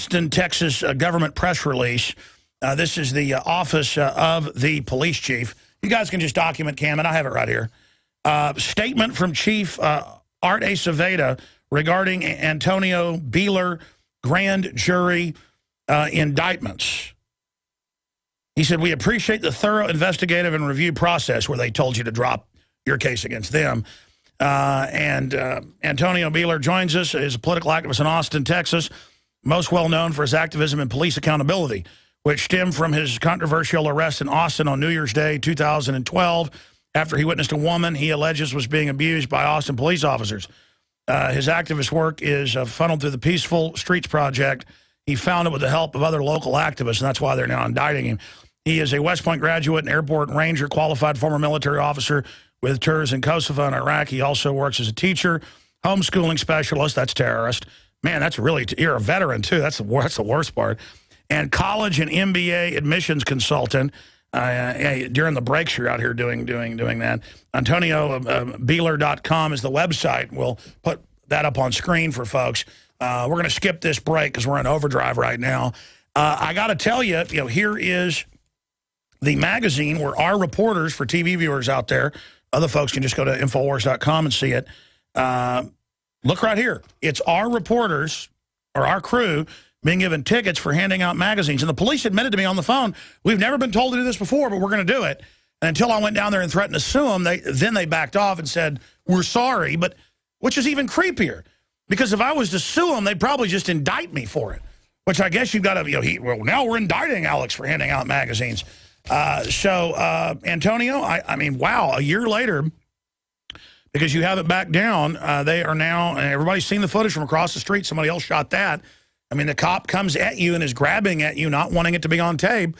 Austin, Texas government press release. This is the office of the police chief. You guys can just document, Cam, and I have it right here. Statement from Chief Art Aceveda regarding Antonio Beeler grand jury indictments. He said, we appreciate the thorough investigative and review process where they told you to drop your case against them. Antonio Beeler joins us. He's a political activist in Austin, Texas, most well known for his activism in police accountability, which stemmed from his controversial arrest in Austin on New Year's Day 2012 after he witnessed a woman he alleges was being abused by Austin police officers. His activist work is funneled through the Peaceful Streets Project. He founded with the help of other local activists, and that's why they're now indicting him. He is a West Point graduate and airport ranger, qualified former military officer with tours in Kosovo and Iraq. He also works as a teacher, homeschooling specialist. That's terrorist. Man, that's really, you're a veteran, too. That's the worst part. And college and MBA admissions consultant. During the breaks, you're out here doing that. AntonioBeeler.com is the website. We'll put that up on screen for folks. We're going to skip this break because we're in overdrive right now. I got to tell you, here is the magazine where our reporters, for TV viewers out there, other folks can just go to Infowars.com and see it. Look right here. It's our reporters, or our crew, being given tickets for handing out magazines. And the police admitted to me on the phone, we've never been told to do this before, but we're going to do it. And until I went down there and threatened to sue them, then they backed off and said, we're sorry, but which is even creepier. Because if I was to sue them, they'd probably just indict me for it, which I guess you've got to, well, now we're indicting Alex for handing out magazines. Antonio, I mean, wow, a year later, because you have it back down, they are now, and everybody's seen the footage from across the street. Somebody else shot that. I mean, the cop comes at you and is grabbing at you, not wanting it to be on tape.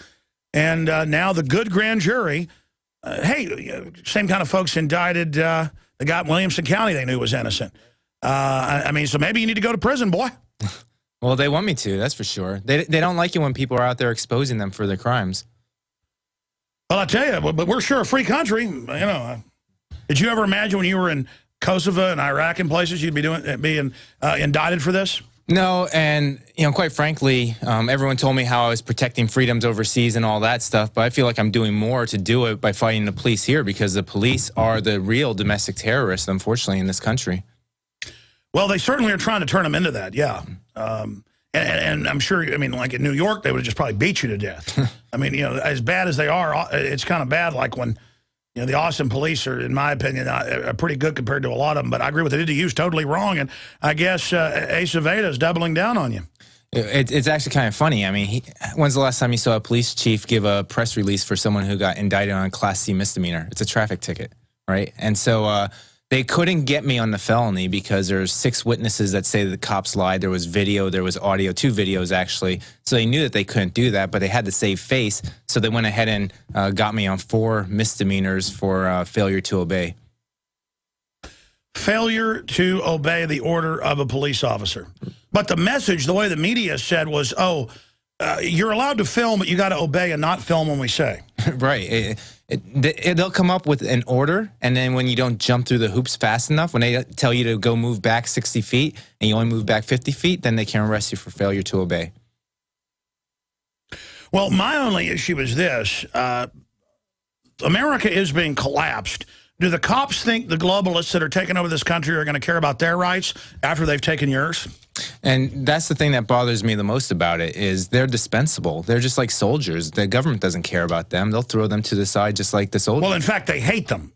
And now the good grand jury, hey, same kind of folks indicted the guy in Williamson County they knew was innocent. I mean, so maybe you need to go to prison, boy. Well, they want me to, that's for sure. They don't like it when people are out there exposing them for their crimes. Well, I tell you, but we're sure a free country. Did you ever imagine when you were in Kosovo and Iraq and places you'd be being indicted for this? No, and quite frankly, everyone told me how I was protecting freedoms overseas and all that stuff, but I feel like I'm doing more to do it by fighting the police here because the police are the real domestic terrorists, unfortunately, in this country. Well, they certainly are trying to turn them into that, yeah. And I'm sure, I mean, like in New York, they would have just probably beat you to death. I mean, as bad as they are, it's kind of bad like when, the Austin police are, in my opinion, are pretty good compared to a lot of them. But I agree with it. It's totally wrong. And I guess Aceveda is doubling down on you. It's actually kind of funny. I mean, when's the last time you saw a police chief give a press release for someone who got indicted on a Class C misdemeanor? It's a traffic ticket, right? And so they couldn't get me on the felony because there's 6 witnesses that say the cops lied. There was video, there was audio, 2 videos actually. So they knew that they couldn't do that, but they had to save face. So they went ahead and got me on 4 misdemeanors for failure to obey. Failure to obey the order of a police officer. But the message, the way the media said was, you're allowed to film, but you got to obey and not film when we say. Right. They'll come up with an order, and then when you don't jump through the hoops fast enough, when they tell you to go move back 60 feet and you only move back 50 feet, then they can arrest you for failure to obey. Well, my only issue is this. America is being collapsed. Do the cops think the globalists that are taking over this country are going to care about their rights after they've taken yours? And that's the thing that bothers me the most about it is they're dispensable. They're just like soldiers. The government doesn't care about them. They'll throw them to the side just like the soldiers. Well, in fact, they hate them.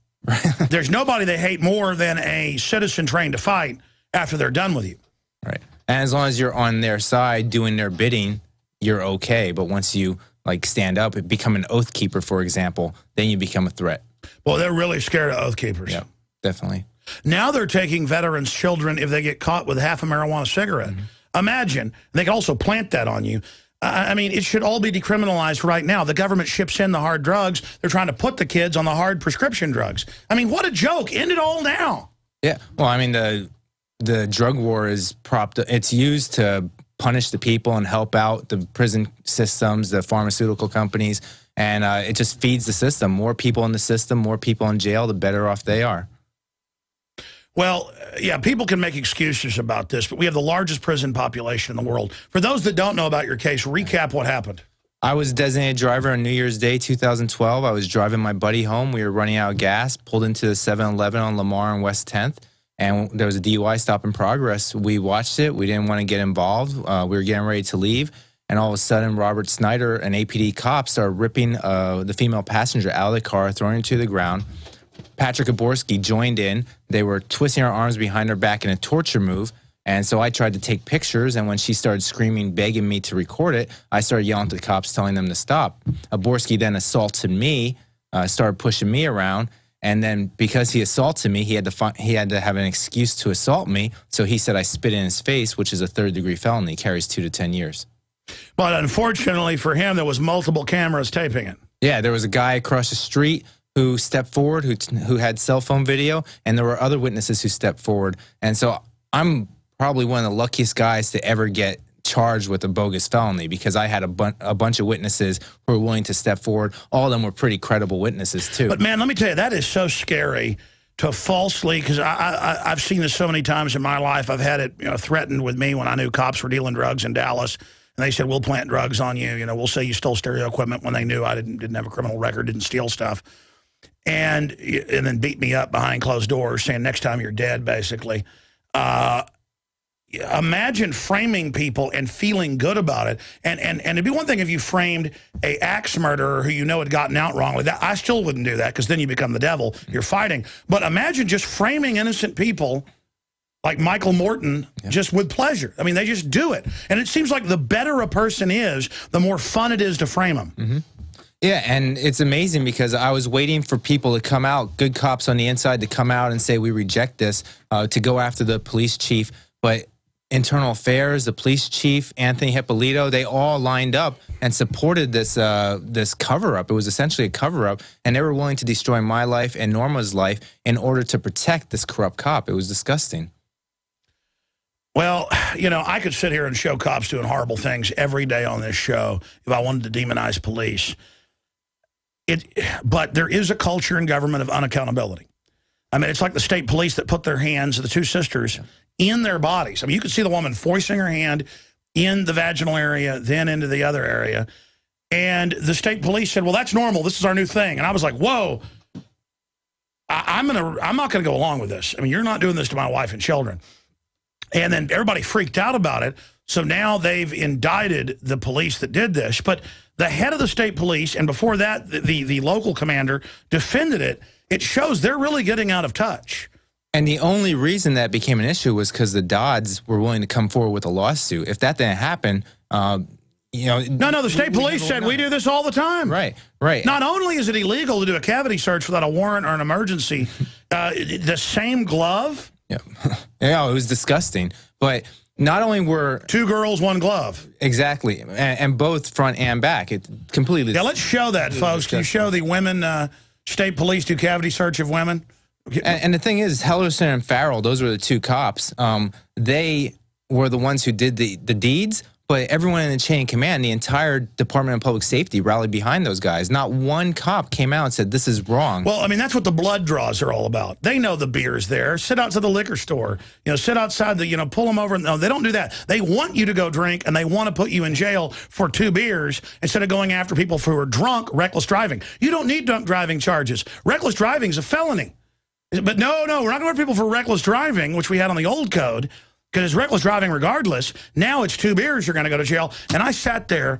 There's nobody they hate more than a citizen trained to fight after they're done with you. Right. And as long as you're on their side doing their bidding, you're okay. But once you stand up and become an oath keeper, for example, then you become a threat. Well, they're really scared of oath keepers. Yeah, definitely. Now they're taking veterans' children if they get caught with half a marijuana cigarette. Imagine. They can also plant that on you. I mean, it should all be decriminalized right now. The government ships in the hard drugs. They're trying to put the kids on the hard prescription drugs. I mean, what a joke. End it all now. Yeah. Well, I mean, the drug war is it's used to punish the people and help out the prison systems, the pharmaceutical companies, and it just feeds the system. More people in the system, more people in jail, the better off they are. Well, yeah, people can make excuses about this, but we have the largest prison population in the world. For those that don't know about your case, recap what happened. I was designated driver on New Year's Day 2012. I was driving my buddy home. We were running out of gas, pulled into the 7-Eleven on Lamar and West 10th, and there was a DUI stop in progress. We watched it. We didn't want to get involved. We were getting ready to leave, and all of a sudden, Robert Snyder, an APD cop, started ripping the female passenger out of the car, throwing her to the ground. Patrick Aborski joined in. They were twisting her arms behind her back in a torture move. And so I tried to take pictures, and when she started screaming, begging me to record it, I started yelling to the cops, telling them to stop. Aborski then assaulted me, started pushing me around, and then because he assaulted me, he had to have an excuse to assault me, so he said I spit in his face, which is a third-degree felony, carries 2 to 10 years. But unfortunately for him, there was multiple cameras taping it. Yeah, there was a guy across the street who stepped forward, who had cell phone video, and there were other witnesses who stepped forward. And so I'm probably one of the luckiest guys to ever get charged with a bogus felony, because I had a bunch of witnesses who were willing to step forward. All of them were pretty credible witnesses, too. But, man, let me tell you, that is so scary to falsely, because I've seen this so many times in my life. I've had it threatened with me when I knew cops were dealing drugs in Dallas. And they said, we'll plant drugs on you. We'll say you stole stereo equipment, when they knew I didn't have a criminal record, didn't steal stuff. And then beat me up behind closed doors, saying, next time you're dead, basically. Imagine framing people and feeling good about it. And it'd be one thing if you framed a axe murderer who had gotten out wrongly. I still wouldn't do that, because then you become the devil. You're fighting. But imagine just framing innocent people like Michael Morton, just with pleasure. I mean, they just do it. And it seems like the better a person is, the more fun it is to frame them. Mm-hmm. Yeah, and it's amazing, because I was waiting for people to come out, good cops on the inside, to come out and say, we reject this, to go after the police chief. But Internal Affairs, the police chief, Anthony Hippolito, they all lined up and supported this this cover-up. It was essentially a cover-up, and they were willing to destroy my life and Norma's life in order to protect this corrupt cop. It was disgusting. Well, I could sit here and show cops doing horrible things every day on this show if I wanted to demonize police. But there is a culture in government of unaccountability. I mean, it's like the state police that put their hands, the two sisters, in their bodies. I mean, you could see the woman foisting her hand in the vaginal area, then into the other area. And the state police said, well, that's normal. This is our new thing. And I was like, whoa, I'm not going to go along with this. I mean, you're not doing this to my wife and children. And then everybody freaked out about it. So now they've indicted the police that did this. But the head of the state police, and before that, the local commander defended it. It shows they're really getting out of touch. And the only reason that became an issue was because the Dodds were willing to come forward with a lawsuit. If that didn't happen, No, the state police said we do this all the time. Right, right. Not only is it illegal to do a cavity search without a warrant or an emergency, the same glove. Yeah, yeah, it was disgusting. But not only were 2 girls, 1 glove. Exactly, and both front and back. It completely. Yeah, let's show that, folks. Can you show the women state police do cavity search of women? And the thing is, Hellerson and Farrell, those were the 2 cops. They were the ones who did the deeds, but everyone in the chain of command, the entire Department of Public Safety rallied behind those guys. Not one cop came out and said, this is wrong. Well, I mean, that's what the blood draws are all about. They know the beer's there. Sit outside the liquor store. Sit outside the, pull them over. No, they don't do that. They want you to go drink, and they want to put you in jail for 2 beers instead of going after people who are drunk, reckless driving. You don't need drunk driving charges. Reckless driving is a felony. But no, we're not going to people for reckless driving, which we had on the old code, because it's reckless driving regardless. Now it's 2 beers, you're going to go to jail. And I sat there,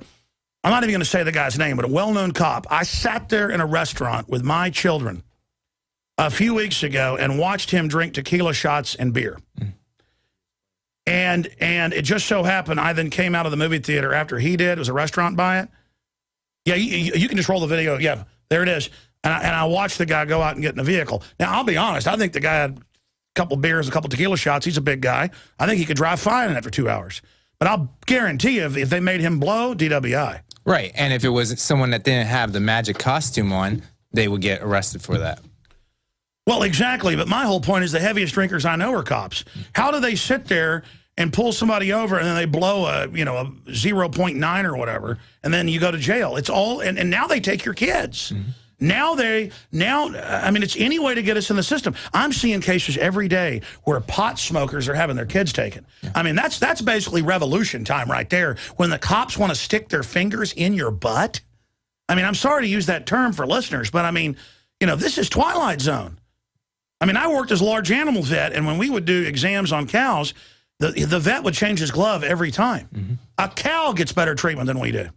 I'm not even going to say the guy's name, but a well-known cop. I sat there in a restaurant with my children a few weeks ago and watched him drink tequila shots and beer. And it just so happened I then came out of the movie theater after he did. It was a restaurant by it. Yeah, you can just roll the video. Yeah, there it is. And I watched the guy go out and get in the vehicle. Now, I'll be honest. I think the guy had a couple beers, a couple tequila shots. He's a big guy. I think he could drive fine after 2 hours. But I'll guarantee you, if they made him blow, DWI. Right. And if it was someone that didn't have the magic costume on, they would get arrested for that. Well, exactly. But my whole point is the heaviest drinkers I know are cops. How do they sit there and pull somebody over and then they blow a 0.9 or whatever, and then you go to jail? It's all, and now they take your kids. Now, I mean, it's any way to get us in the system. I'm seeing cases every day where pot smokers are having their kids taken. Yeah. I mean, that's basically revolution time right there. When the cops want to stick their fingers in your butt. I mean, I'm sorry to use that term for listeners, but I mean, you know, this is Twilight Zone. I mean, I worked as a large animal vet, and when we would do exams on cows, the vet would change his glove every time. Mm-hmm. A cow gets better treatment than we do.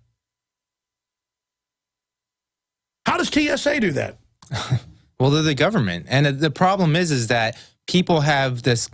How does TSA do that? Well, they're the government. And the problem is that people have this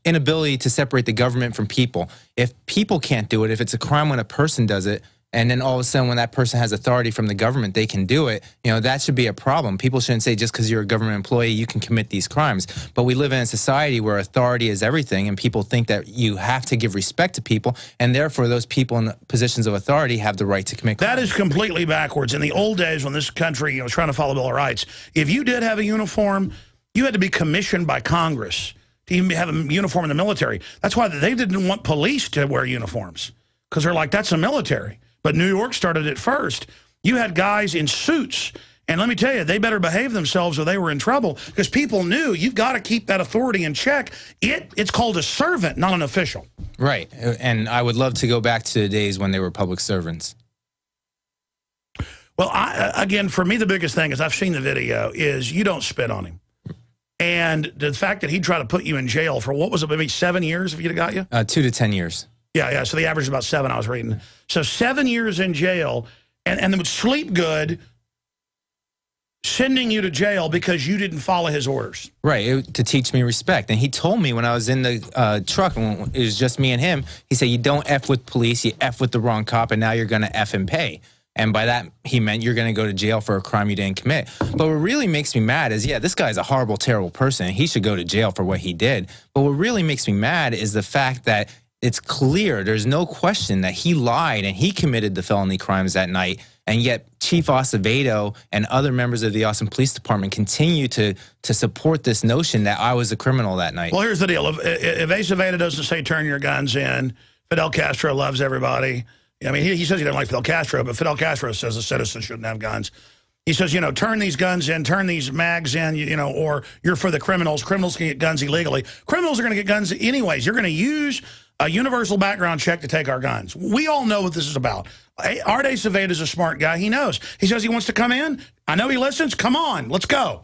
inability to separate the government from people. If people can't do it, if it's a crime when a person does it, and then all of a sudden when that person has authority from the government, they can do it, you know, that should be a problem. People shouldn't say just because you're a government employee, you can commit these crimes. But we live in a society where authority is everything, and people think that you have to give respect to people, and therefore those people in positions of authority have the right to commit crimes. That is completely backwards. In the old days when this country was trying to follow the Bill of Rights, if you did have a uniform, you had to be commissioned by Congress to even have a uniform in the military. That's why they didn't want police to wear uniforms, because they're like, that's the military. But New York started it first. You had guys in suits, and let me tell you, they better behave themselves or they were in trouble, because people knew you've got to keep that authority in check. It's called a servant, not an official. Right, and I would love to go back to the days when they were public servants. Well, again, for me, the biggest thing is I've seen the video is you don't spit on him. And the fact that he tried to put you in jail for, what was it, maybe 7 years if he'd have got you? 2 to 10 years. Yeah, so the average is about 7, I was reading. So 7 years in jail, and then would sleep good, sending you to jail because you didn't follow his orders. Right, to teach me respect. And he told me when I was in the truck, and it was just me and him, he said, you don't F with police, you F with the wrong cop, and now you're going to F and pay. And by that, he meant you're going to go to jail for a crime you didn't commit. But what really makes me mad is, yeah, this guy's a horrible, terrible person. He should go to jail for what he did. But what really makes me mad is the fact that it's clear, there's no question that he lied and he committed the felony crimes that night, and yet Chief Acevedo and other members of the Austin Police Department continue to support this notion that I was a criminal that night. Well, here's the deal. If Acevedo doesn't say turn your guns in, Fidel Castro loves everybody. I mean, he says he doesn't like Fidel Castro, but Fidel Castro says a citizen shouldn't have guns. He says, you know, turn these guns in, turn these mags in, you know, or you're for the criminals. Criminals can get guns illegally. Criminals are going to get guns anyways. You're going to use a universal background check to take our guns. We all know what this is about. Art Acevedo is a smart guy. He knows. He says he wants to come in. I know he listens. Come on, let's go.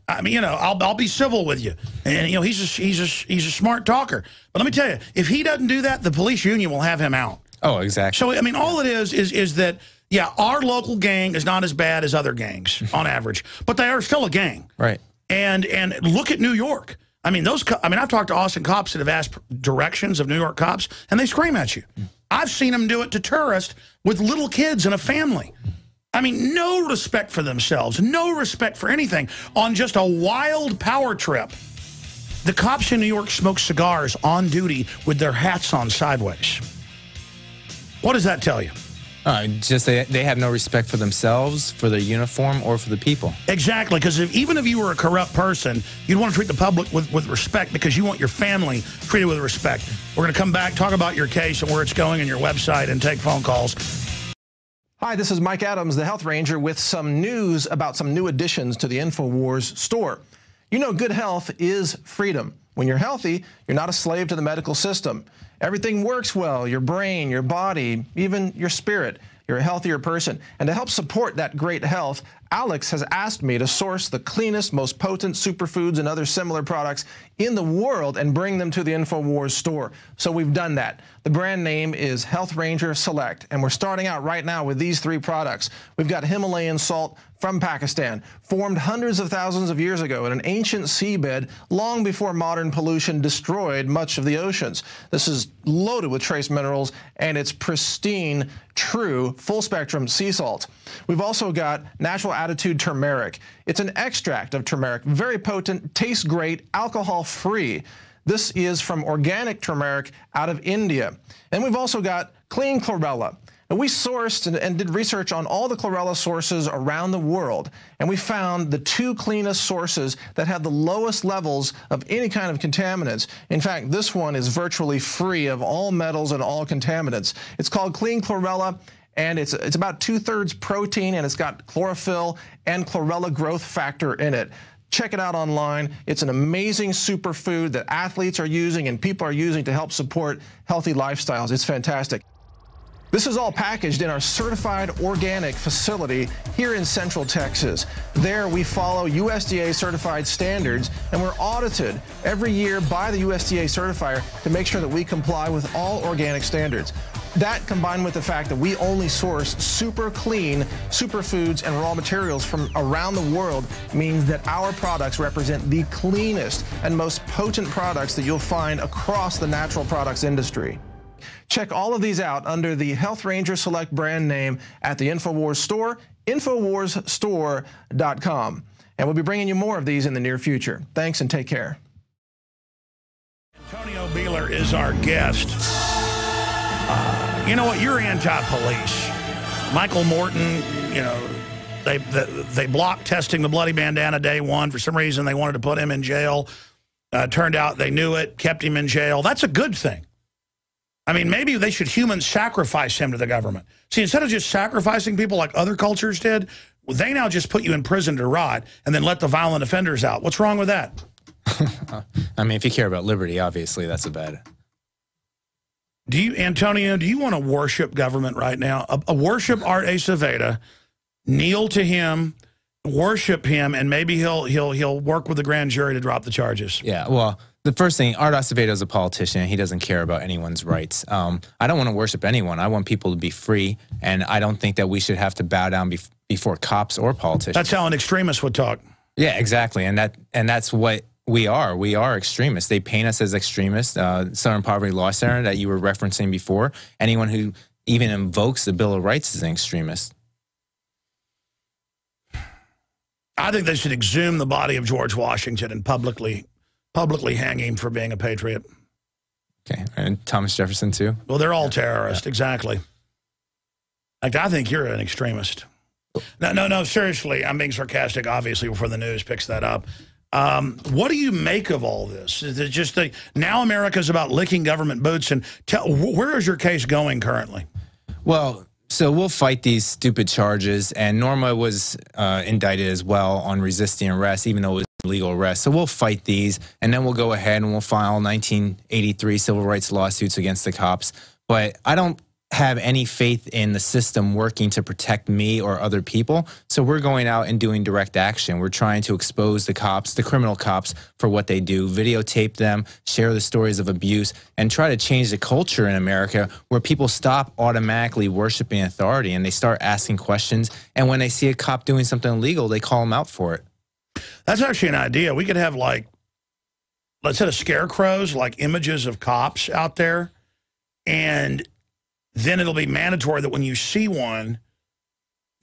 I mean, you know, I'll be civil with you. And, you know, he's a smart talker. But let me tell you, if he doesn't do that, the police union will have him out. Oh, exactly. So, I mean, all it is that, yeah, our local gang is not as bad as other gangs on average, but they are still a gang. Right. And look at New York. I mean, I've talked to Austin cops that have asked directions of New York cops, and they scream at you. I've seen them do it to tourists with little kids and a family. I mean, no respect for themselves, no respect for anything. On just a wild power trip, the cops in New York smoke cigars on duty with their hats on sideways. What does that tell you? Just they have no respect for themselves, for their uniform, or for the people. Exactly, because even if you were a corrupt person, you'd want to treat the public with respect because you want your family treated with respect. We're going to come back, talk about your case and where it's going and your website, and take phone calls. Hi, this is Mike Adams, the Health Ranger, with some news about some new additions to the InfoWars store. You know, good health is freedom. When you're healthy, you're not a slave to the medical system. Everything works well, your brain, your body, even your spirit. You're a healthier person. And to help support that great health, Alex has asked me to source the cleanest, most potent superfoods and other similar products in the world and bring them to the InfoWars store. So we've done that. The brand name is Health Ranger Select, and we're starting out right now with these 3 products. We've got Himalayan salt from Pakistan, formed hundreds of thousands of years ago in an ancient seabed long before modern pollution destroyed much of the oceans. This is loaded with trace minerals, and it's pristine, true, full-spectrum sea salt. We've also got Natural Attitude Turmeric. It's an extract of turmeric, very potent, tastes great, alcohol-free. This is from organic turmeric out of India. And we've also got Clean Chlorella. And we sourced and did research on all the chlorella sources around the world, and we found the 2 cleanest sources that have the lowest levels of any kind of contaminants. In fact, this one is virtually free of all metals and all contaminants. It's called Clean Chlorella, and it's about 2/3 protein, and it's got chlorophyll and chlorella growth factor in it. Check it out online. It's an amazing superfood that athletes are using and people are using to help support healthy lifestyles. It's fantastic. This is all packaged in our certified organic facility here in Central Texas. There we follow USDA certified standards, and we're audited every year by the USDA certifier to make sure that we comply with all organic standards. That, combined with the fact that we only source super clean superfoods and raw materials from around the world, means that our products represent the cleanest and most potent products that you'll find across the natural products industry. Check all of these out under the Health Ranger Select brand name at the InfoWars store, InfoWarsStore.com. And we'll be bringing you more of these in the near future. Thanks and take care. Antonio Beeler is our guest. You know what? You're anti-police. Michael Morton, you know, they blocked testing the bloody bandana day one. For some reason, they wanted to put him in jail. Turned out they knew it, kept him in jail. That's a good thing. I mean, maybe they should human sacrifice him to the government. See, instead of just sacrificing people like other cultures did, they now just put you in prison to rot and then let the violent offenders out. What's wrong with that? I mean, if you care about liberty, obviously that's a bad. Do you, Antonio, do you want to worship government right now? Worship Art Aceveda, kneel to him, worship him, and maybe he'll work with the grand jury to drop the charges. Yeah, well, the first thing, Art Aceveda is a politician. He doesn't care about anyone's rights. I don't want to worship anyone. I want people to be free, and I don't think that we should have to bow down before cops or politicians. That's how an extremist would talk. Yeah, exactly, and that's what we are. We are extremists. They paint us as extremists. Southern Poverty Law Center that you were referencing before, anyone who even invokes the Bill of Rights is an extremist. I think they should exhume the body of George Washington and publicly hang him for being a patriot. Okay, and Thomas Jefferson too? Well, they're all terrorists, exactly. Like, I think you're an extremist. No, seriously, I'm being sarcastic, obviously, before the news picks that up. What do you make of all this? Is it just now America's about licking government boots? And where is your case going currently? Well, so we'll fight these stupid charges, and Norma was indicted as well on resisting arrest, even though it was illegal arrest. So we'll fight these, and then we'll go ahead and we'll file 1983 civil rights lawsuits against the cops. But I don't have any faith in the system working to protect me or other people. So we're going out and doing direct action. We're trying to expose the cops, the criminal cops, for what they do, videotape them, share the stories of abuse, and try to change the culture in America where people stop automatically worshiping authority and they start asking questions. And when they see a cop doing something illegal, they call them out for it. That's actually an idea. We could have, like, instead of scarecrows, like images of cops out there, and then it'll be mandatory that when you see one,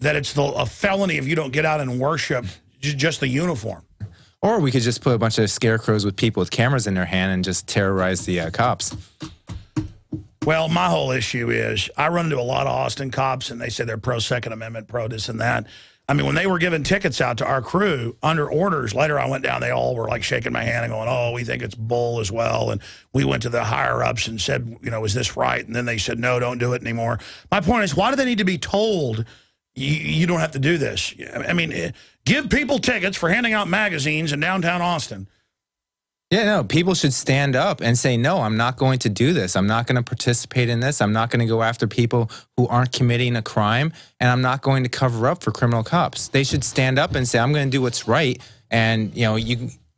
that it's a felony if you don't get out and worship just the uniform. Or we could just put a bunch of scarecrows with people with cameras in their hand and just terrorize the cops. Well, my whole issue is I run into a lot of Austin cops, and they say they're pro-Second Amendment, pro this and that. I mean, when they were giving tickets out to our crew under orders, later I went down, they all were like shaking my hand and going, oh, we think it's bull as well. And we went to the higher ups and said, you know, is this right? And then they said, no, don't do it anymore. My point is, why do they need to be told you don't have to do this? I mean, give people tickets for handing out magazines in downtown Austin. Yeah, no, people should stand up and say, no, I'm not going to do this. I'm not going to participate in this. I'm not going to go after people who aren't committing a crime, and I'm not going to cover up for criminal cops. They should stand up and say, I'm going to do what's right. And, you know,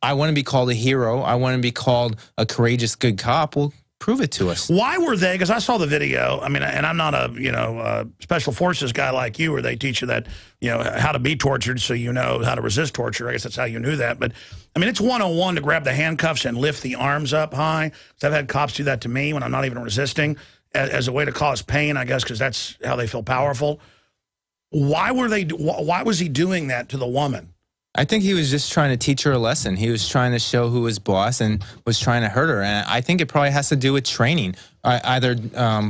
I want to be called a hero. I want to be called a courageous, good cop. Well, prove it to us. Why were they? Because I saw the video. I mean, and I'm not a special forces guy like you, where they teach you that, you know, how to be tortured so you know how to resist torture. I guess that's how you knew that. But I mean, it's 101 to grab the handcuffs and lift the arms up high. So I've had cops do that to me when I'm not even resisting as a way to cause pain, I guess, because that's how they feel powerful. Why was he doing that to the woman? I think he was just trying to teach her a lesson. He was trying to show who was boss and was trying to hurt her. And I think it probably has to do with training. Either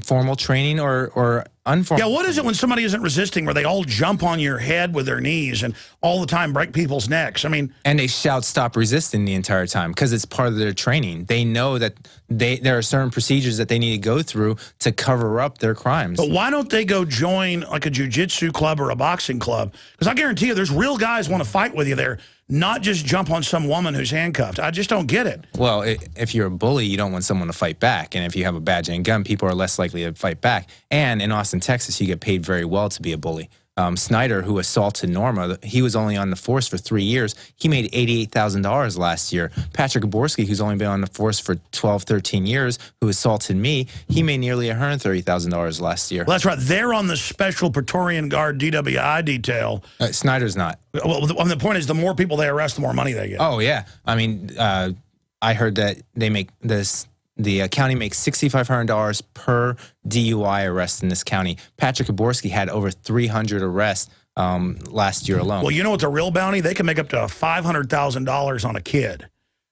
formal training or unformal. Yeah, what is it when somebody isn't resisting where they all jump on your head with their knees and all the time break people's necks? I mean... And they shout, "Stop resisting," the entire time because it's part of their training. They know that there are certain procedures that they need to go through to cover up their crimes. But why don't they go join like a jiu-jitsu club or a boxing club? Because I guarantee you there's real guys want to fight with you there, not just jump on some woman who's handcuffed. I just don't get it. Well, if you're a bully, you don't want someone to fight back. And if you have a badge and gun, people are less likely to fight back. And in Austin, Texas, you get paid very well to be a bully. Snyder, who assaulted Norma, he was only on the force for 3 years. He made $88,000 last year. Patrick Gaborski, who's only been on the force for 12, 13 years, who assaulted me, he made nearly $130,000 last year. Well, that's right. They're on the Special Praetorian Guard DWI detail. Snyder's not. Well, the point is the more people they arrest, the more money they get. Oh, yeah. I mean, I heard that they make this... The county makes $6,500 per DUI arrest in this county. Patrick Gaborski had over 300 arrests last year alone. Well, you know what's a real bounty? They can make up to $500,000 on a kid.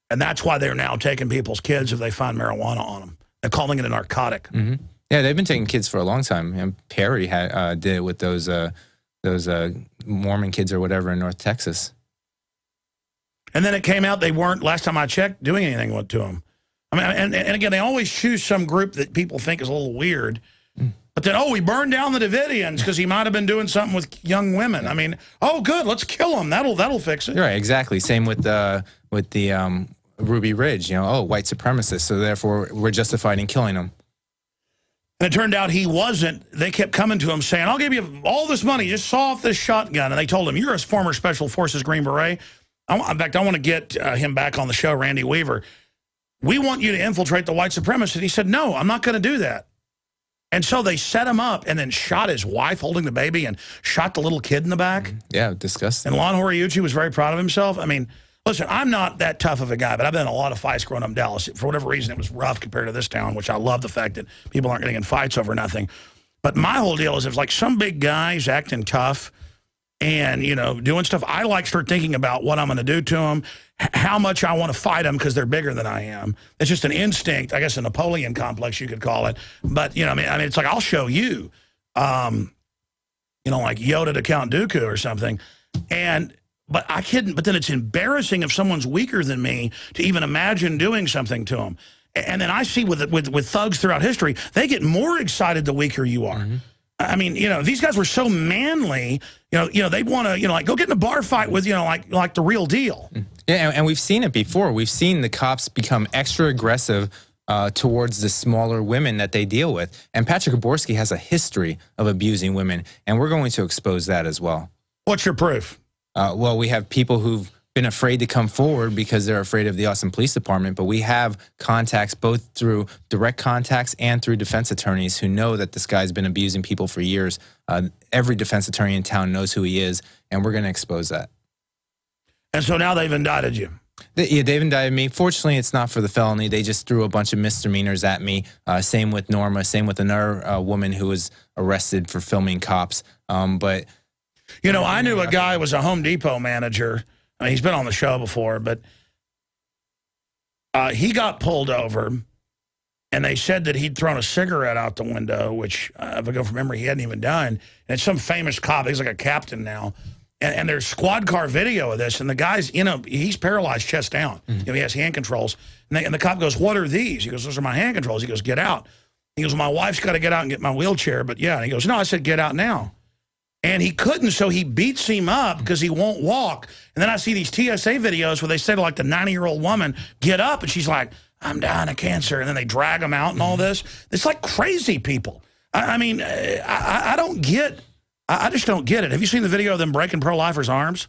And that's why they're now taking people's kids if they find marijuana on them. They're calling it a narcotic. Mm-hmm. Yeah, they've been taking kids for a long time. And Perry did it with those Mormon kids or whatever in North Texas. And then it came out they weren't, last time I checked, doing anything to them. I mean, and again, they always choose some group that people think is a little weird. But then, oh, we burned down the Davidians because he might have been doing something with young women. I mean, oh, good, let's kill him. That'll fix it. You're right, exactly. Same with the Ruby Ridge. You know, oh, white supremacists. So therefore, we're justified in killing them. And it turned out he wasn't. They kept coming to him saying, "I'll give you all this money. Just saw off this shotgun." And they told him, "You're a former Special Forces Green Beret." In fact, I want to get him back on the show, Randy Weaver. "We want you to infiltrate the white supremacists." He said, "No, I'm not going to do that." And so they set him up and then shot his wife holding the baby and shot the little kid in the back. Yeah, disgusting. And Lon Horiuchi was very proud of himself. I mean, listen, I'm not that tough of a guy, but I've been in a lot of fights growing up in Dallas. For whatever reason, it was rough compared to this town, which I love the fact that people aren't getting in fights over nothing. But my whole deal is if like some big guy's acting tough and, you know, doing stuff, I like start thinking about what I'm going to do to him, how much I want to fight them because they're bigger than I am. It's just an instinct, I guess a Napoleon complex you could call it. But, you know, I mean, it's like, I'll show you, you know, like Yoda to Count Dooku or something. But I couldn't, but then it's embarrassing if someone's weaker than me to even imagine doing something to them. And then I see with thugs throughout history, they get more excited the weaker you are. Mm-hmm. I mean, you know, these guys were so manly, you know, they want to, you know, like go get in a bar fight with, you know, like the real deal. Yeah, and we've seen it before. We've seen the cops become extra aggressive towards the smaller women that they deal with. And Patrick Gaborski has a history of abusing women, and we're going to expose that as well. What's your proof? Well, we have people who've been afraid to come forward because they're afraid of the Austin Police Department, but we have contacts both through direct contacts and through defense attorneys who know that this guy's been abusing people for years. Every defense attorney in town knows who he is, and we're going to expose that. And so now they've indicted you. Yeah, they've indicted me. Fortunately, it's not for the felony. They just threw a bunch of misdemeanors at me. Same with Norma. Same with another woman who was arrested for filming cops. But you know, I knew a guy who was a Home Depot manager. I mean, he's been on the show before, but he got pulled over, and they said that he'd thrown a cigarette out the window, which, if I go from memory, he hadn't even done. And it's some famous cop. He's like a captain now. And there's squad car video of this, and the guy's, you know, he's paralyzed chest down. Mm-hmm. You know, he has hand controls. And the cop goes, "What are these?" He goes, "Those are my hand controls." He goes, "Get out." He goes, "My wife's got to get out and get my wheelchair." But yeah, and he goes, "No," I said, "Get out now." And he couldn't, so he beats him up because he won't walk. And then I see these TSA videos where they say to like the 90-year-old woman, "Get up," and she's like, "I'm dying of cancer." And then they drag him out and all this. It's like crazy people. I mean, I don't get, I just don't get it. Have you seen the video of them breaking pro-lifers' arms?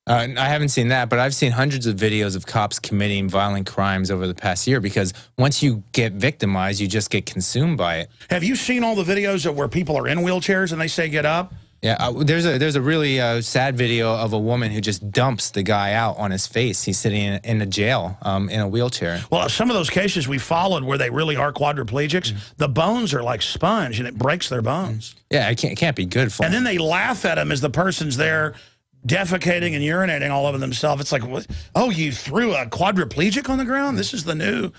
I haven't seen that, but I've seen hundreds of videos of cops committing violent crimes over the past year because once you get victimized, you just get consumed by it. Have you seen all the videos of where people are in wheelchairs and they say, "Get up"? Yeah, there's a really sad video of a woman who just dumps the guy out on his face. He's sitting in a jail in a wheelchair. Well, some of those cases we followed where they really are quadriplegics, the bones are like sponge and it breaks their bones. Yeah, it can't be good for them. And then they laugh at them as the person's there defecating and urinating all over themselves. It's like, what? Oh, you threw a quadriplegic on the ground? This is the new...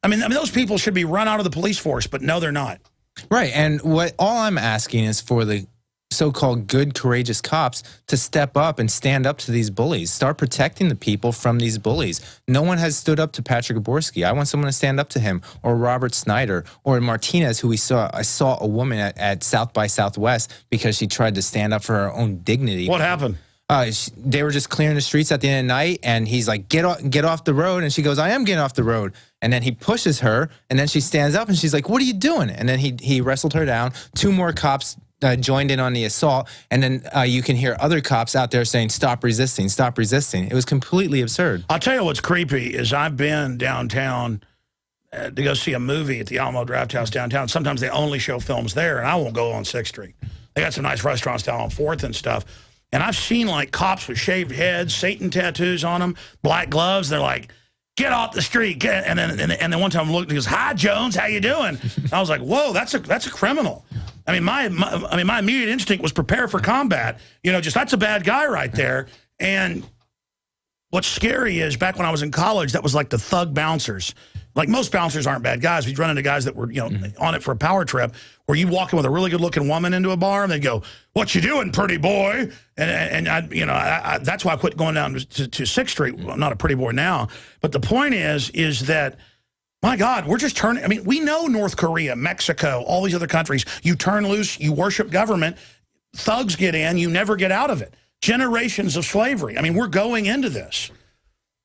I mean, those people should be run out of the police force, but no, they're not. Right, and all I'm asking is for the so-called good, courageous cops to step up and stand up to these bullies. Start protecting the people from these bullies. No one has stood up to Patrick Gaborski. I want someone to stand up to him, or Robert Snyder, or Martinez, who I saw a woman at South by Southwest because she tried to stand up for her own dignity. What happened? They were just clearing the streets at the end of the night, and he's like, get off the road. And she goes, I am getting off the road. And then he pushes her, and then she stands up, and she's like, what are you doing? And then he wrestled her down. 2 more cops joined in on the assault, and then you can hear other cops out there saying, stop resisting, stop resisting. It was completely absurd. I'll tell you what's creepy is I've been downtown to go see a movie at the Alamo Drafthouse downtown. Sometimes they only show films there, and I won't go on 6th Street. They got some nice restaurants down on 4th and stuff. And I've seen, like, cops with shaved heads, Satan tattoos on them, black gloves. They're like, get off the street. And then one time I looked and he goes, hi, Jones, how you doing? And I was like, whoa, that's a criminal. I mean, my immediate instinct was prepare for combat. You know, just that's a bad guy right there. And what's scary is back when I was in college, that was like the thug bouncers. Like, most bouncers aren't bad guys. We'd run into guys that were, you know, on it for a power trip, where you walk in with a really good-looking woman into a bar, and they go, what you doing, pretty boy? And I that's why I quit going down to 6th Street. Well, I'm not a pretty boy now. But the point is that, my God, we're just turning. I mean, we know North Korea, Mexico, all these other countries. You turn loose, you worship government, thugs get in, you never get out of it. Generations of slavery. I mean, we're going into this.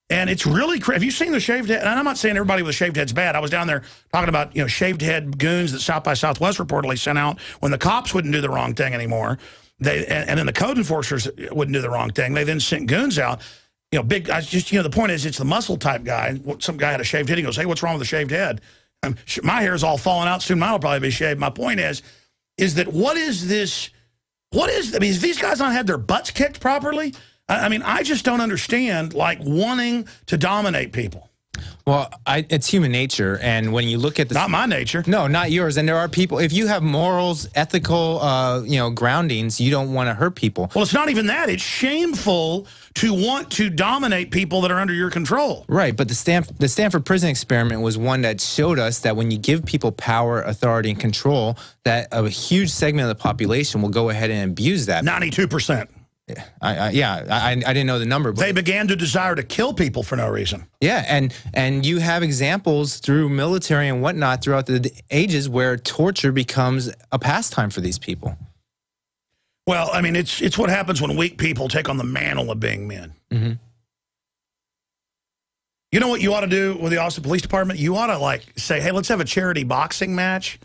And it's really crazy. Have you seen the shaved head? And I'm not saying everybody with a shaved head's bad. I was down there talking about, you know, shaved head goons that South by Southwest reportedly sent out when the cops wouldn't do the wrong thing anymore. And then the code enforcers wouldn't do the wrong thing. They then sent goons out. You know, big guys. Just, you know, the point is, it's the muscle type guy. Some guy had a shaved head. He goes, hey, what's wrong with the shaved head? My hair's all falling out. Soon mine will probably be shaved. My point is that what is this? I mean, have these guys not had their butts kicked properly? I mean, I just don't understand, like, wanting to dominate people. Well, it's human nature, and when you look at the... Not my nature. No, not yours. And there are people, if you have morals, ethical, groundings, you don't want to hurt people. Well, it's not even that. It's shameful to want to dominate people that are under your control. Right, but the Stanford Prison Experiment was one that showed us that when you give people power, authority, and control, that a huge segment of the population will go ahead and abuse that. 92%. I didn't know the number. But they began to desire to kill people for no reason. Yeah, and you have examples through military and whatnot throughout the ages where torture becomes a pastime for these people. Well, I mean, it's what happens when weak people take on the mantle of being men. Mm-hmm. You know what you ought to do with the Austin Police Department? You ought to, like, say, hey, let's have a charity boxing match.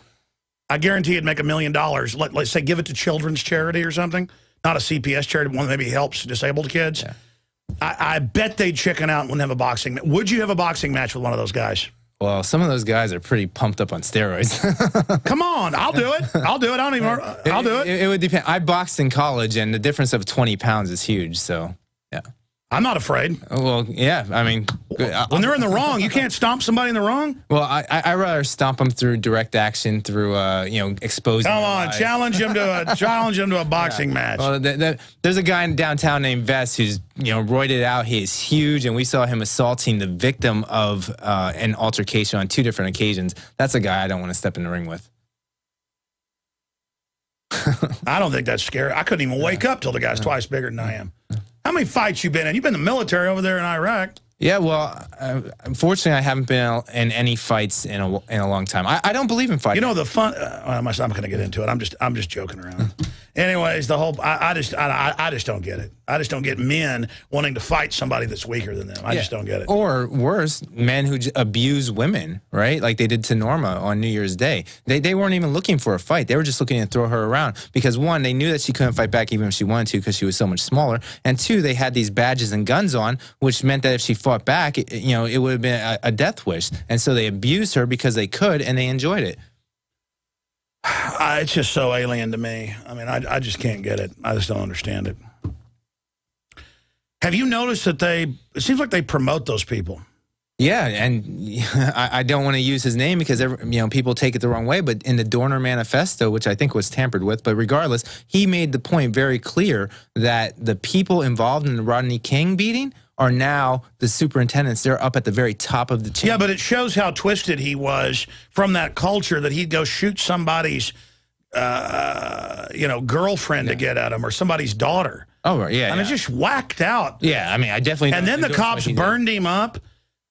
I guarantee you'd make $1 million. Let's say give it to children's charity or something. Not a CPS charity, one that maybe helps disabled kids. Yeah. I bet they'd chicken out and wouldn't have a boxing match. Would you have a boxing match with one of those guys? Well, some of those guys are pretty pumped up on steroids. Come on, I'll do it. I'll do it. I'll do it. It would depend. I boxed in college, and the difference of 20 pounds is huge, so, yeah. I'm not afraid. Well, yeah, I mean... When they're in the wrong, you can't stomp somebody in the wrong? Well, I rather stomp them through direct action, through, exposing... Come on, challenge him to a boxing match. Well, there's a guy in downtown named Vest who's, roided out. He is huge, and we saw him assaulting the victim of an altercation on 2 different occasions. That's a guy I don't want to step in the ring with. I don't think that's scary. I couldn't even wake up till the guy's twice bigger than I am. How many fights you been in? You've been in the military over there in Iraq. Yeah, well, unfortunately, I haven't been in any fights in a long time. I don't believe in fighting. You know, the fun. I'm not going to get into it. I'm just joking around. Anyways, the whole. I just don't get it. I just don't get men wanting to fight somebody that's weaker than them. I just don't get it. Or worse, men who abuse women, right? Like they did to Norma on New Year's Day. They weren't even looking for a fight. They were just looking to throw her around because, 1, they knew that she couldn't fight back even if she wanted to because she was so much smaller. And 2, they had these badges and guns on, which meant that if she fought back, it would have been a death wish. And so they abused her because they could, and they enjoyed it. It's just so alien to me. I mean, I just can't get it. I just don't understand it. Have you noticed that it seems like they promote those people? Yeah, and I don't want to use his name because people take it the wrong way, but in the Dorner Manifesto, which I think was tampered with, but regardless, he made the point very clear that the people involved in the Rodney King beating are now the superintendents. They're up at the very top of the chain. Yeah, but it shows how twisted he was from that culture that he'd go shoot somebody's, girlfriend to get at him or somebody's daughter. Oh, yeah. I mean, just whacked out. Yeah, I mean, I definitely. And then the cops burned him up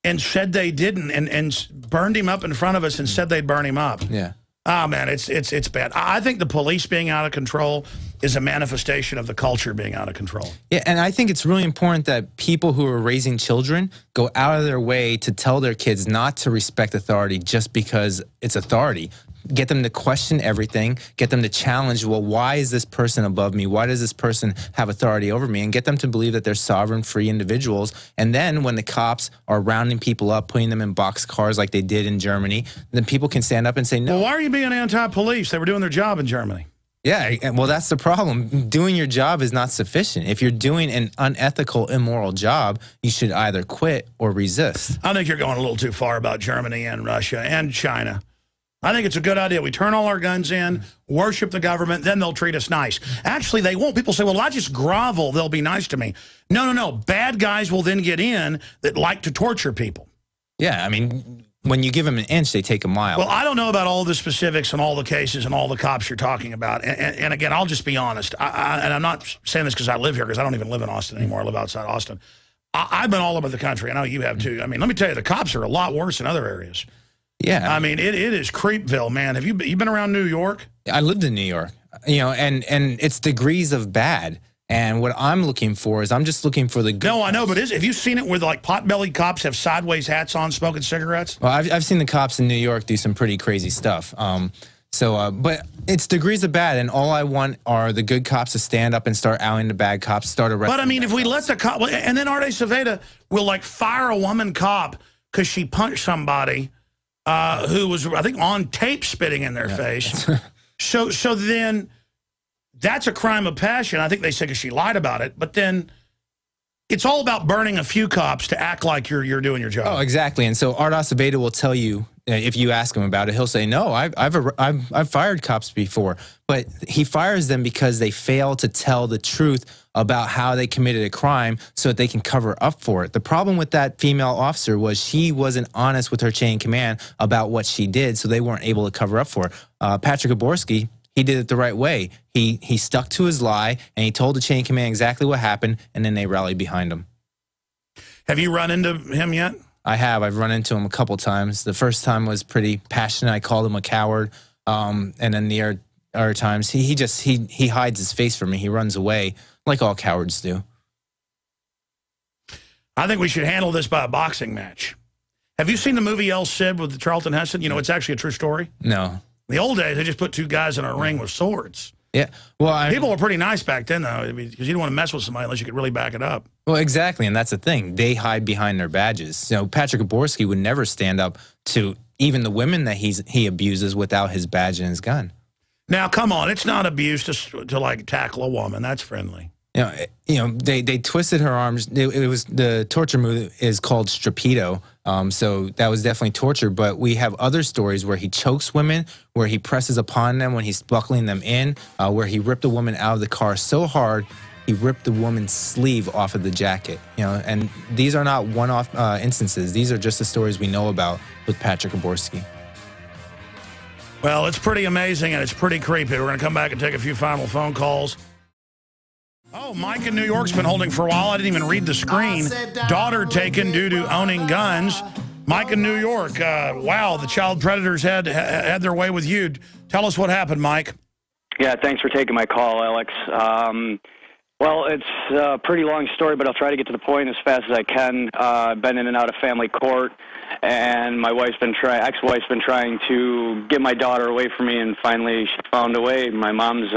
and said they didn't, and burned him up in front of us and said they'd burn him up. Yeah. Oh, man, it's bad. I think the police being out of control is a manifestation of the culture being out of control. Yeah, and I think it's really important that people who are raising children go out of their way to tell their kids not to respect authority just because it's authority. Get them to question everything, get them to challenge, well, why is this person above me? Why does this person have authority over me? And get them to believe that they're sovereign, free individuals. And then when the cops are rounding people up, putting them in boxcars like they did in Germany, then people can stand up and say, no. Well, why are you being anti-police? They were doing their job in Germany. Yeah, well, that's the problem. Doing your job is not sufficient. If you're doing an unethical, immoral job, you should either quit or resist. I think you're going a little too far about Germany and Russia and China. I think it's a good idea. We turn all our guns in, worship the government, then they'll treat us nice. Actually, they won't. People say, well, I just grovel. They'll be nice to me. No, no, no. Bad guys will then get in that like to torture people. Yeah, I mean, when you give them an inch, they take a mile. Well, I don't know about all the specifics and all the cases and all the cops you're talking about. And again, I'll just be honest. And I'm not saying this because I live here, because I don't even live in Austin anymore. I live outside Austin. I've been all over the country. I know you have too. I mean, let me tell you, the cops are a lot worse in other areas. Yeah. I mean, it is Creepville, man. Have you been around New York? I lived in New York, and it's degrees of bad. And what I'm looking for is I'm just looking for the good. No, I know, but have you seen it where like pot-bellied cops have sideways hats on smoking cigarettes? Well, I've seen the cops in New York do some pretty crazy stuff. But it's degrees of bad, and all I want are the good cops to stand up and start outing the bad cops, start arresting. But I mean, if we let the cop, and then Arte Saveda will like fire a woman cop because she punched somebody who was, I think, on tape spitting in their face. So then that's a crime of passion. I think they say because she lied about it. But then it's all about burning a few cops to act like you're doing your job. Oh, exactly. And so Arte Saveda will tell you, if you ask him about it, he'll say, no, I've fired cops before. But he fires them because they fail to tell the truth about how they committed a crime so that they can cover up for it. The problem with that female officer was she wasn't honest with her chain of command about what she did, so they weren't able to cover up for it. Patrick Gaborski, he did it the right way. He stuck to his lie, and he told the chain of command exactly what happened, and then they rallied behind him. Have you run into him yet? I have. I've run into him a couple times. The first time was pretty passionate. I called him a coward. And then the other times, he hides his face from me. He runs away like all cowards do. I think we should handle this by a boxing match. Have you seen the movie El Cid with Charlton Heston? You know, it's actually a true story. No. In the old days, they just put two guys in a ring with swords. Yeah. Well, people were pretty nice back then, though, because you didn't want to mess with somebody unless you could really back it up. Well, exactly, and that's the thing. They hide behind their badges. Patrick Gaborski would never stand up to even the women that he abuses without his badge and his gun. Now, come on, it's not abuse to like tackle a woman. That's friendly. They twisted her arms. It was, the torture move is called strapido. So that was definitely torture. But we have other stories where he chokes women, where he presses upon them when he's buckling them in, where he ripped a woman out of the car so hard he ripped the woman's sleeve off of the jacket. And these are not one-off instances. These are just the stories we know about with Patrick Gaborski. Well, it's pretty amazing and it's pretty creepy. We're going to come back and take a few final phone calls. Oh, Mike in New York's been holding for a while. I didn't even read the screen. Daughter taken due to owning guns. Mike in New York. Wow, the child predators had their way with you. Tell us what happened, Mike. Yeah, thanks for taking my call, Alex. Well, it's a pretty long story, but I'll try to get to the point as fast as I can. I've been in and out of family court, and my ex-wife's been trying to get my daughter away from me, and finally she found a way. My mom's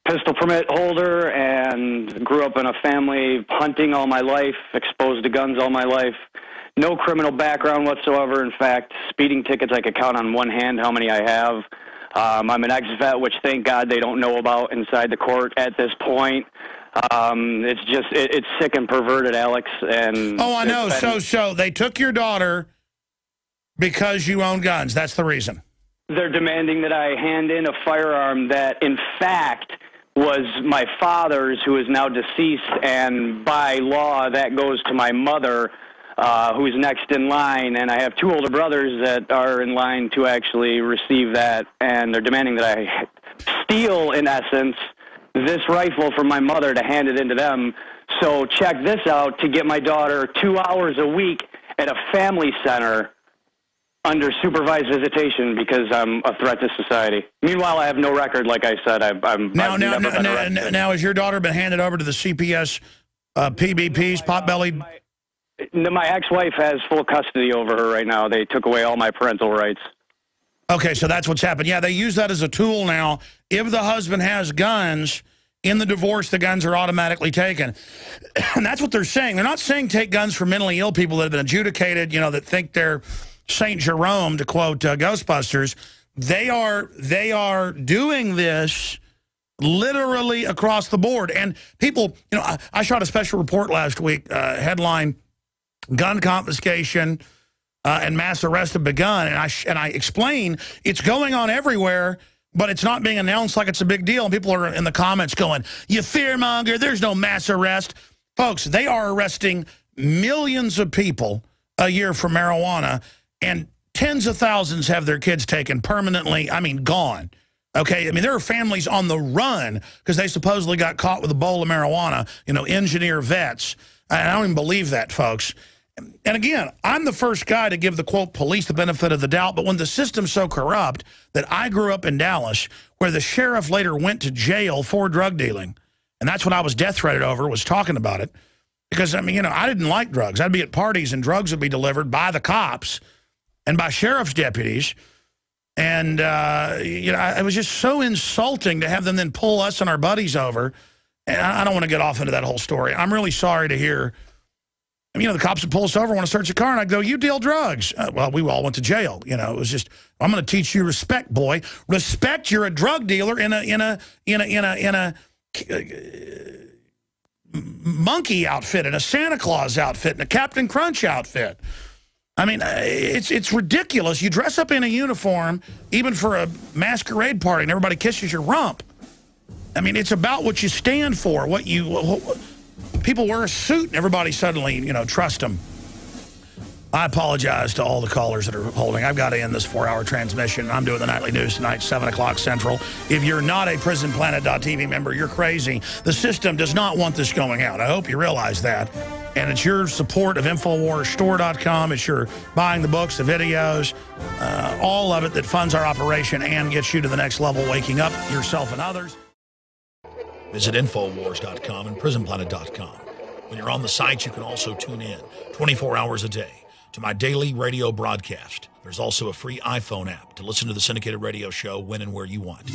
pistol permit holder and grew up in a family hunting all my life, exposed to guns all my life. No criminal background whatsoever. In fact, speeding tickets I could count on one hand how many I have. I'm an ex-vet, which thank God they don't know about inside the court at this point. It's sick and perverted, Alex. And oh, I know. So they took your daughter because you own guns. That's the reason. They're demanding that I hand in a firearm that, in fact, was my father's, who is now deceased, and by law that goes to my mother, who's next in line, and I have 2 older brothers that are in line to actually receive that, and they're demanding that I steal, in essence, this rifle from my mother to hand it into them. So check this out, to get my daughter 2 hours a week at a family center under supervised visitation because I'm a threat to society. Meanwhile, I have no record, like I said. I've never been arrested. Now, has your daughter been handed over to the CPS PBPs, pot-bellied? My ex-wife has full custody over her right now. They took away all my parental rights. Okay, so that's what's happened. Yeah, they use that as a tool now. If the husband has guns, in the divorce, the guns are automatically taken. And that's what they're saying. They're not saying take guns from mentally ill people that have been adjudicated, you know, that think they're St. Jerome, to quote Ghostbusters. They are doing this literally across the board. And people, you know, I shot a special report last week, headline, gun confiscation and mass arrest have begun. And I explain it's going on everywhere, but it's not being announced like it's a big deal. And people are in the comments going, you fearmonger, there's no mass arrest. Folks, they are arresting millions of people a year for marijuana, and tens of thousands have their kids taken permanently, I mean, gone. Okay, I mean, there are families on the run because they supposedly got caught with a bowl of marijuana, you know, engineer vets. And I don't even believe that, folks. And again, I'm the first guy to give the, quote, police the benefit of the doubt, but when the system's so corrupt that I grew up in Dallas, where the sheriff later went to jail for drug dealing, and that's what I was death threatened over, was talking about it. Because, I mean, you know, I didn't like drugs. I'd be at parties and drugs would be delivered by the cops and by sheriff's deputies. And, you know, it was just so insulting to have them then pull us and our buddies over. And I don't want to get off into that whole story. I'm really sorry to hear, you know, the cops would pull us over, want to search the car, and I'd go, you deal drugs. Well, we all went to jail. You know, it was just, I'm going to teach you respect, boy. Respect, you're a drug dealer in a monkey outfit, in a Santa Claus outfit, in a Captain Crunch outfit. I mean, it's ridiculous. You dress up in a uniform, even for a masquerade party, and everybody kisses your rump. I mean, it's about what you stand for, what you... People wear a suit, and everybody suddenly, you know, trust them. I apologize to all the callers that are holding. I've got to end this 4-hour transmission. I'm doing the nightly news tonight, 7 o'clock Central. If you're not a PrisonPlanet.tv member, you're crazy. The system does not want this going out. I hope you realize that. And it's your support of InfoWarsStore.com. It's your buying the books, the videos, all of it that funds our operation and gets you to the next level, waking up yourself and others. Visit InfoWars.com and PrisonPlanet.com. When you're on the site, you can also tune in 24 hours a day to my daily radio broadcast. There's also a free iPhone app to listen to the syndicated radio show when and where you want.